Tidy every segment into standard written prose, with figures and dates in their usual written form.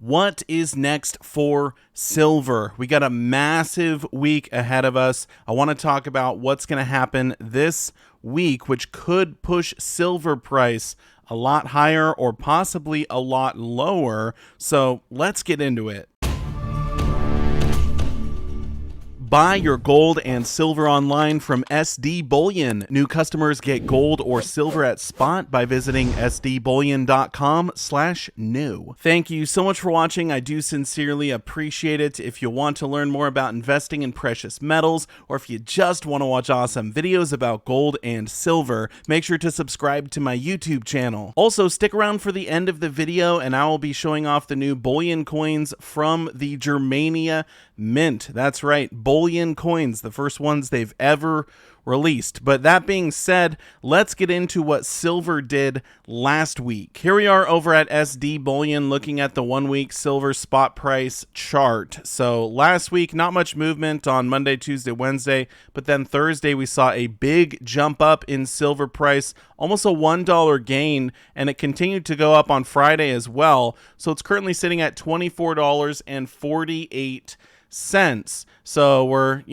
What is next for silver? We got a massive week ahead of us. I want to talk about what's going to happen this week, which could push silver price a lot higher or possibly a lot lower. So let's get into it. Buy your gold and silver online from SD Bullion. New customers get gold or silver at spot by visiting sdbullion.com/new. Thank you so much for watching. I do sincerely appreciate it. If you want to learn more about investing in precious metals, or if you just want to watch awesome videos about gold and silver, make sure to subscribe to my YouTube channel. Also, stick around for the end of the video and I will be showing off the new bullion coins from the Germania mint. That's right, bullion coins, the first ones they've ever released. But that being said, let's get into what silver did last week. Here we are over at SD Bullion looking at the 1 week silver spot price chart. So last week, not much movement on Monday, Tuesday, Wednesday, but then Thursday we saw a big jump up in silver price, almost a $1 gain, and it continued to go up on Friday as well. So it's currently sitting at $24.48. So we're,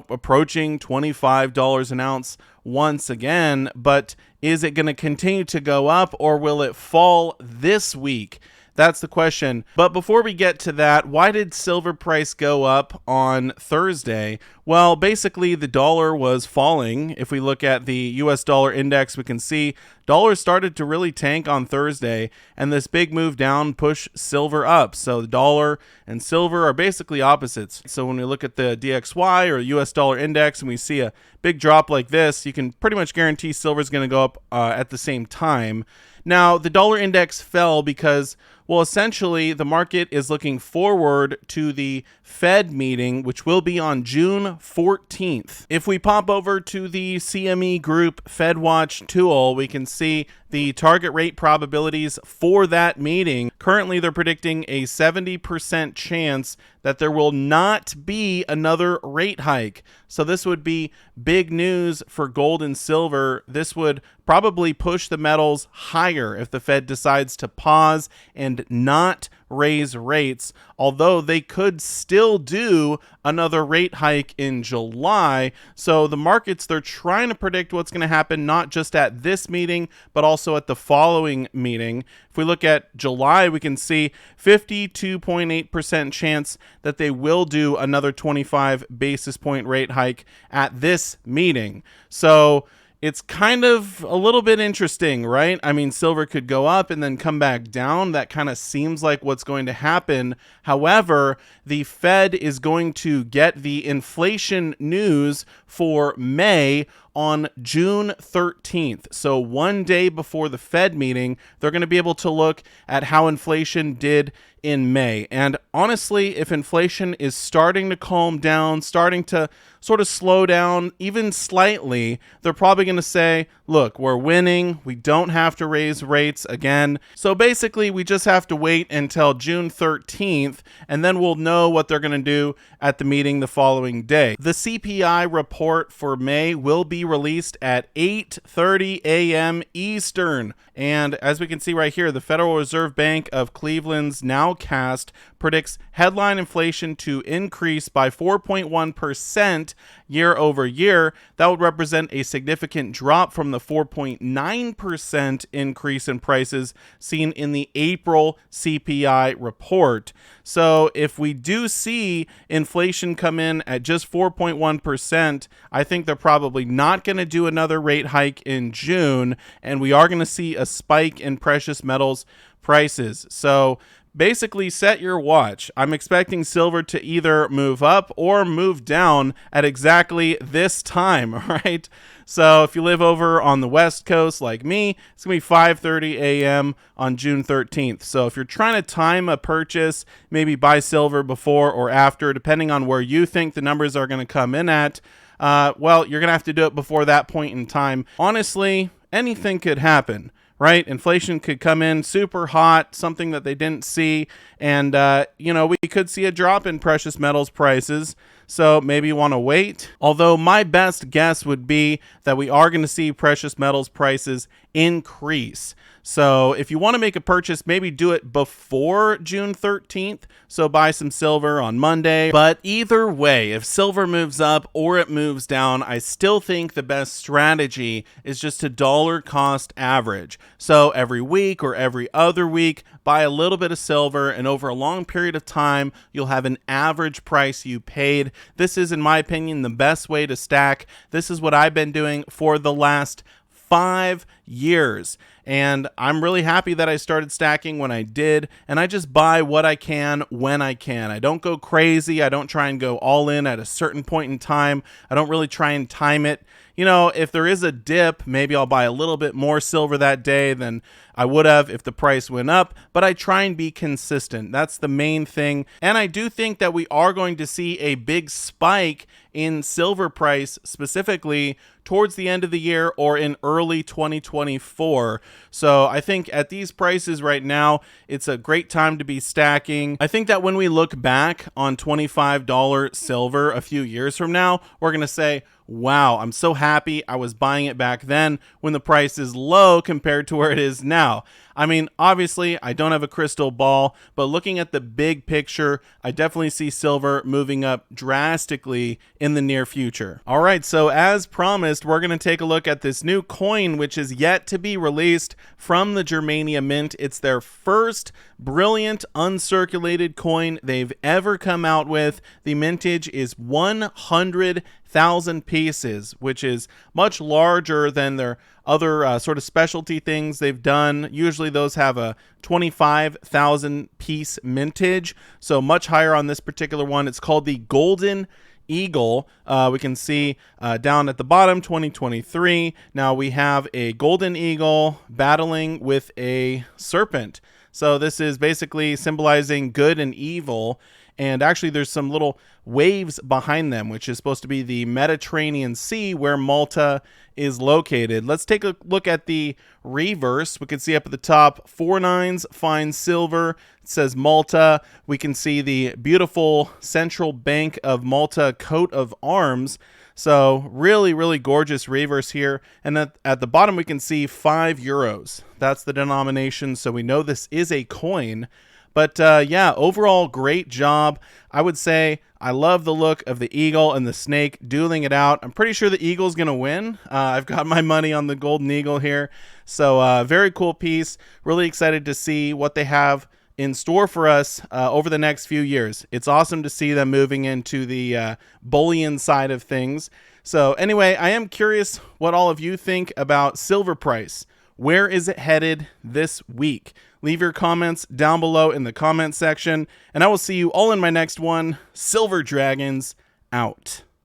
approaching $25 an ounce once again, but is it going to continue to go up or will it fall this week? That's the question. But before we get to that, why did silver price go up on Thursday? Well, basically the dollar was falling. If we look at the US dollar index, we can see dollar started to really tank on Thursday, and this big move down pushed silver up. So the dollar and silver are basically opposites. So when we look at the DXY or US dollar index and we see a big drop like this, you can pretty much guarantee silver is going to go up at the same time. Now, the dollar index fell because, well, essentially the market is looking forward to the Fed meeting, which will be on June 14th. If we pop over to the CME Group Fed Watch tool, we can see the target rate probabilities for that meeting. Currently, they're predicting a 70% chance that there will not be another rate hike. So this would be big news for gold and silver. This would probably push the metals higher if the Fed decides to pause and not raise rates, although they could still do another rate hike in July. So the markets, they're trying to predict what's going to happen, not just at this meeting, but also at the following meeting. If we look at July, we can see 52.8% chance that they will do another 25 basis point rate hike at this meeting. So it's kind of a little bit interesting, right? I mean, silver could go up and then come back down. That kind of seems like what's going to happen. However, the Fed is going to get the inflation news for May on June 13th. So one day before the Fed meeting, they're going to be able to look at how inflation did in May. And honestly, if inflation is starting to calm down, starting to sort of slow down even slightly, they're probably going to say, look, we're winning. We don't have to raise rates again. So basically, we just have to wait until June 13th, and then we'll know what they're going to do at the meeting the following day. The CPI report for May will be released at 8:30 a.m. Eastern. And as we can see right here, the Federal Reserve Bank of Cleveland's nowcast predicts headline inflation to increase by 4.1% year over year. That would represent a significant drop from the 4.9% increase in prices seen in the April CPI report. So if we do see inflation come in at just 4.1%, I think they're probably not going to do another rate hike in June, and we are going to see a spike in precious metals prices. So basically, set your watch. I'm expecting silver to either move up or move down at exactly this time, right? So if you live over on the West Coast like me, it's going to be 5:30 a.m. on June 13th. So if you're trying to time a purchase, maybe buy silver before or after, depending on where you think the numbers are going to come in at, well, you're going to have to do it before that point in time. Honestly, anything could happen, right? Inflation could come in super hot, something that they didn't see. And, we could see a drop in precious metals prices. So maybe you want to wait. Although my best guess would be that we are going to see precious metals prices increase. So if you want to make a purchase, maybe do it before June 13th. So buy some silver on Monday. But either way, if silver moves up or it moves down, I still think the best strategy is just to dollar cost average. So every week or every other week, buy a little bit of silver, and over a long period of time, you'll have an average price you paid. This is, in my opinion, the best way to stack. This is what I've been doing for the last 5 years. And I'm really happy that I started stacking when I did, and I just buy what I can when I can. I don't go crazy. I don't try and go all in at a certain point in time. I don't really try and time it. You know, if there is a dip, maybe I'll buy a little bit more silver that day than I would have if the price went up, but I try and be consistent. That's the main thing. And I do think that we are going to see a big spike in silver price, specifically towards the end of the year or in early 2024. So I think at these prices right now, it's a great time to be stacking. I think that when we look back on $25 silver a few years from now, we're going to say, wow, I'm so happy I was buying it back then when the price is low compared to where it is now. I mean, obviously, I don't have a crystal ball, but looking at the big picture, I definitely see silver moving up drastically in the near future. All right, so as promised, we're going to take a look at this new coin, which is yet to be released from the Germania Mint. It's their first brilliant uncirculated coin they've ever come out with. The mintage is 100,000 pieces, which is much larger than their other sort of specialty things they've done. Usually those have a 25,000 piece mintage, so much higher on this particular one. It's called the Golden Eagle. We can see down at the bottom, 2023. Now we have a golden eagle battling with a serpent. So this is basically symbolizing good and evil. And actually there's some little waves behind them, which is supposed to be the Mediterranean Sea where Malta is located. Let's take a look at the reverse. We can see up at the top, 4 nines, fine silver. It says Malta. We can see the beautiful Central Bank of Malta coat of arms. So really, really gorgeous reverse here. And at the bottom, we can see 5 euros. That's the denomination. So we know this is a coin. But yeah, overall, great job. I would say I love the look of the eagle and the snake dueling it out. I'm pretty sure the eagle's going to win. I've got my money on the golden eagle here. So very cool piece. Really excited to see what they have in store for us over the next few years. It's awesome to see them moving into the bullion side of things. So anyway, I am curious what all of you think about silver price. Where is it headed this week? Leave your comments down below in the comment section, and I will see you all in my next one. Silver Dragons out.